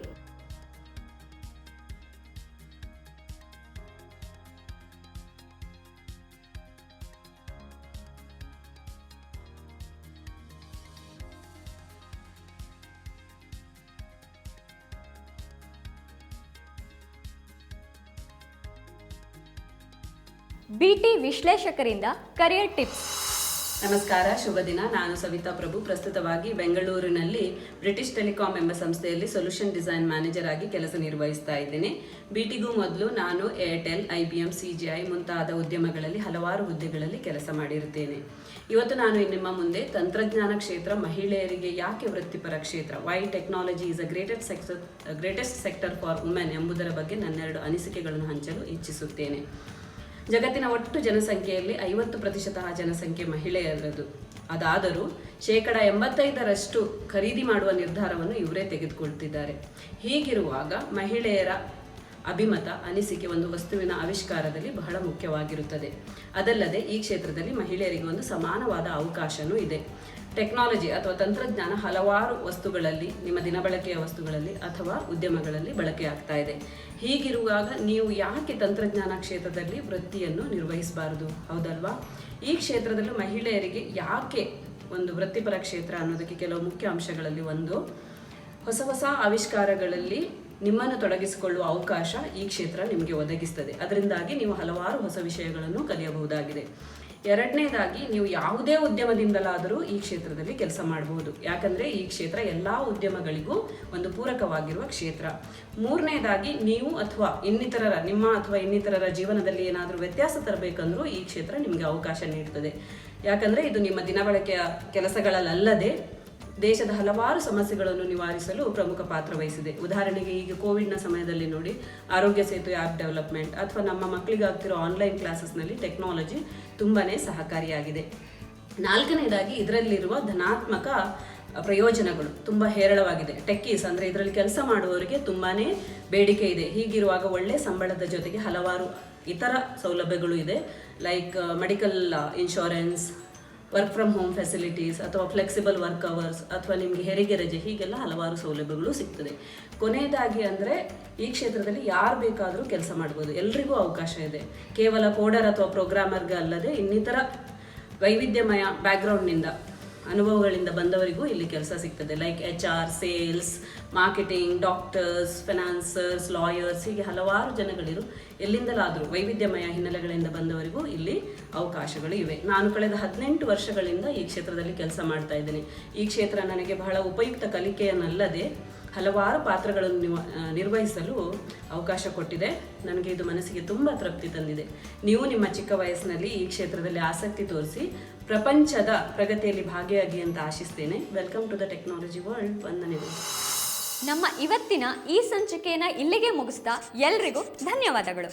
ಬಿಟಿ ವಿಶ್ಲೇಷಕರಿಂದ ಕರಿಯರ್ ಟಿಪ್ಸ್. ನಮಸ್ಕಾರ, ಶುಭ ದಿನ. ನಾನು ಸವಿತಾ ಪ್ರಭು. ಪ್ರಸ್ತುತವಾಗಿ ಬೆಂಗಳೂರಿನಲ್ಲಿ ಬ್ರಿಟಿಷ್ ಟೆಲಿಕಾಂ ಎಂಬ ಸಂಸ್ಥೆಯಲ್ಲಿ ಸೊಲ್ಯೂಷನ್ ಡಿಸೈನ್ ಮ್ಯಾನೇಜರ್ ಆಗಿ ಕೆಲಸ ನಿರ್ವಹಿಸ್ತಾ ಇದ್ದೇನೆ. ಬಿಟಿಗೂ ಮೊದಲು ನಾನು ಏರ್ಟೆಲ್, IBM, CGI ಮುಂತಾದ ಉದ್ಯಮಗಳಲ್ಲಿ ಹಲವಾರು ಹುದ್ದೆಗಳಲ್ಲಿ ಕೆಲಸ ಮಾಡಿರುತ್ತೇನೆ. ಇವತ್ತು ನಾನು ನಿಮ್ಮ ಮುಂದೆ ತಂತ್ರಜ್ಞಾನ ಕ್ಷೇತ್ರ ಮಹಿಳೆಯರಿಗೆ ಯಾಕೆ ವೃತ್ತಿಪರ ಕ್ಷೇತ್ರ, why technology is a greatest sector for women ಎಂಬುದರ ಬಗ್ಗೆ ನನ್ನೆರಡು ಅನಿಸಿಕೆಗಳನ್ನು ಹಂಚಲು ಇಚ್ಛಿಸುತ್ತೇನೆ. ಜಗತ್ತಿನ ಒಟ್ಟು ಜನಸಂಖ್ಯೆಯಲ್ಲಿ 50% ಜನಸಂಖ್ಯೆ ಮಹಿಳೆಯರದು. ಅದಾದರೂ 85% ಖರೀದಿ ಮಾಡುವ ನಿರ್ಧಾರವನ್ನು ಇವರೇ ತೆಗೆದುಕೊಳ್ತಿದ್ದಾರೆ. ಹೀಗಿರುವಾಗ ಮಹಿಳೆಯರ ಅಭಿಮತ, ಅನಿಸಿಕೆ ಒಂದು ವಸ್ತುವಿನ ಆವಿಷ್ಕಾರದಲ್ಲಿ ಬಹಳ ಮುಖ್ಯವಾಗಿರುತ್ತದೆ. ಅದಲ್ಲದೆ ಈ ಕ್ಷೇತ್ರದಲ್ಲಿ ಮಹಿಳೆಯರಿಗೆ ಒಂದು ಸಮಾನವಾದ ಅವಕಾಶವೂ ಇದೆ. ಟೆಕ್ನಾಲಜಿ ಅಥವಾ ತಂತ್ರಜ್ಞಾನ ಹಲವಾರು ವಸ್ತುಗಳಲ್ಲಿ, ನಿಮ್ಮ ದಿನಬಳಕೆಯ ವಸ್ತುಗಳಲ್ಲಿ ಅಥವಾ ಉದ್ಯಮಗಳಲ್ಲಿ ಬಳಕೆಯಾಗ್ತಾ ಇದೆ. ಹೀಗಿರುವಾಗ ನೀವು ಯಾಕೆ ತಂತ್ರಜ್ಞಾನ ಕ್ಷೇತ್ರದಲ್ಲಿ ವೃತ್ತಿಯನ್ನು ನಿರ್ವಹಿಸಬಾರದು? ಹೌದಲ್ವಾ? ಈ ಕ್ಷೇತ್ರದಲ್ಲೂ ಮಹಿಳೆಯರಿಗೆ ಯಾಕೆ ಒಂದು ವೃತ್ತಿಪರ ಕ್ಷೇತ್ರ ಅನ್ನೋದಕ್ಕೆ ಕೆಲವು ಮುಖ್ಯ ಅಂಶಗಳಲ್ಲಿ ಒಂದು, ಹೊಸ ಆವಿಷ್ಕಾರಗಳಲ್ಲಿ ನಿಮ್ಮನ್ನು ತೊಡಗಿಸಿಕೊಳ್ಳುವ ಅವಕಾಶ ಈ ಕ್ಷೇತ್ರ ನಿಮಗೆ ಒದಗಿಸ್ತದೆ. ಅದರಿಂದಾಗಿ ನೀವು ಹಲವಾರು ಹೊಸ ವಿಷಯಗಳನ್ನು ಕಲಿಯಬಹುದಾಗಿದೆ. ಎರಡನೇದಾಗಿ, ನೀವು ಯಾವುದೇ ಉದ್ಯಮದಿಂದಲಾದರೂ ಈ ಕ್ಷೇತ್ರದಲ್ಲಿ ಕೆಲಸ ಮಾಡಬಹುದು. ಯಾಕಂದರೆ ಈ ಕ್ಷೇತ್ರ ಎಲ್ಲ ಉದ್ಯಮಗಳಿಗೂ ಒಂದು ಪೂರಕವಾಗಿರುವ ಕ್ಷೇತ್ರ. ಮೂರನೇದಾಗಿ, ನೀವು ಅಥವಾ ಇನ್ನಿತರರ ಜೀವನದಲ್ಲಿ ಏನಾದರೂ ವ್ಯತ್ಯಾಸ ತರಬೇಕಂದ್ರೂ ಈ ಕ್ಷೇತ್ರ ನಿಮಗೆ ಅವಕಾಶ ನೀಡುತ್ತದೆ. ಯಾಕಂದರೆ ಇದು ನಿಮ್ಮ ದಿನಬಳಕೆಯ ಕೆಲಸಗಳಲ್ಲದೆ ದೇಶದ ಹಲವಾರು ಸಮಸ್ಯೆಗಳನ್ನು ನಿವಾರಿಸಲು ಪ್ರಮುಖ ಪಾತ್ರ ವಹಿಸಿದೆ. ಉದಾಹರಣೆಗೆ, ಈಗ ಕೋವಿಡ್ನ ಸಮಯದಲ್ಲಿ ನೋಡಿ, ಆರೋಗ್ಯ ಸೇತು ಆ್ಯಪ್ ಡೆವಲಪ್ಮೆಂಟ್ ಅಥವಾ ನಮ್ಮ ಮಕ್ಕಳಿಗಾಗ್ತಿರೋ ಆನ್ಲೈನ್ ಕ್ಲಾಸಸ್ನಲ್ಲಿ ಟೆಕ್ನಾಲಜಿ ತುಂಬಾ ಸಹಕಾರಿಯಾಗಿದೆ. ನಾಲ್ಕನೇದಾಗಿ, ಇದರಲ್ಲಿರುವ ಧನಾತ್ಮಕ ಪ್ರಯೋಜನಗಳು ತುಂಬ ಹೇರಳವಾಗಿದೆ. ಟೆಕ್ಕೀಸ್ ಅಂದರೆ ಇದರಲ್ಲಿ ಕೆಲಸ ಮಾಡುವವರಿಗೆ ತುಂಬಾ ಬೇಡಿಕೆ ಇದೆ. ಹೀಗಿರುವಾಗ ಒಳ್ಳೆ ಸಂಬಳದ ಜೊತೆಗೆ ಹಲವಾರು ಇತರ ಸೌಲಭ್ಯಗಳು ಇದೆ. Like medical insurance, work from home facilities ಅಥವಾ ಫ್ಲೆಕ್ಸಿಬಲ್ ವರ್ಕ್ ಅವರ್ಸ್ ಅಥವಾ ನಿಮಗೆ ಹೆರಿಗೆ ರಜೆ, ಹೀಗೆಲ್ಲ ಹಲವಾರು ಸೌಲಭ್ಯಗಳು ಸಿಗ್ತದೆ. ಕೊನೆಯದಾಗಿ ಅಂದರೆ ಈ ಕ್ಷೇತ್ರದಲ್ಲಿ ಯಾರು ಬೇಕಾದರೂ ಕೆಲಸ ಮಾಡ್ಬೋದು, ಎಲ್ರಿಗೂ ಅವಕಾಶ ಇದೆ. ಕೇವಲ ಕೋಡರ್ ಅಥವಾ ಪ್ರೋಗ್ರಾಮರ್ಗೆ ಅಲ್ಲದೆ ಇನ್ನಿತರ ವೈವಿಧ್ಯಮಯ ಬ್ಯಾಕ್ಗ್ರೌಂಡ್ನಿಂದ, ಅನುಭವಗಳಿಂದ ಬಂದವರಿಗೂ ಇಲ್ಲಿ ಕೆಲಸ ಸಿಗ್ತದೆ. Like HR, sales, marketing, doctors, financers, lawyers, ಹೀಗೆ ಹಲವಾರು ಜನಗಳಿರು ಎಲ್ಲಿಂದಲಾದರೂ ವೈವಿಧ್ಯಮಯ ಹಿನ್ನೆಲೆಗಳಿಂದ ಬಂದವರಿಗೂ ಇಲ್ಲಿ ಅವಕಾಶಗಳು ಇವೆ. ನಾನು ಕಳೆದ 18 ವರ್ಷಗಳಿಂದ ಈ ಕ್ಷೇತ್ರದಲ್ಲಿ ಕೆಲಸ ಮಾಡ್ತಾ ಇದ್ದೇನೆ. ಈ ಕ್ಷೇತ್ರ ನನಗೆ ಬಹಳ ಉಪಯುಕ್ತ ಕಲಿಕೆಯನ್ನಲ್ಲದೆ ಹಲವಾರು ಪಾತ್ರಗಳನ್ನು ನಿರ್ವಹಿಸಲು ಅವಕಾಶ ಕೊಟ್ಟಿದೆ. ನನಗೆ ಇದು ಮನಸ್ಸಿಗೆ ತುಂಬ ತೃಪ್ತಿ ತಂದಿದೆ. ನೀವು ನಿಮ್ಮ ಚಿಕ್ಕ ವಯಸ್ಸಿನಲ್ಲಿ ಈ ಕ್ಷೇತ್ರದಲ್ಲಿ ಆಸಕ್ತಿ ತೋರಿಸಿ ಪ್ರಪಂಚದ ಪ್ರಗತಿಯಲ್ಲಿ ಭಾಗಿಯಾಗಿ ಅಂತ ಆಶಿಸ್ತೇನೆ. Welcome to the technology world. ವಂದನೆಗಳು. ನಮ್ಮ ಇವತ್ತಿನ ಈ ಸಂಚಿಕೆಯನ್ನು ಇಲ್ಲಿಗೆ ಮುಗಿಸ್ತಾ ಎಲ್ರಿಗೂ ಧನ್ಯವಾದಗಳು.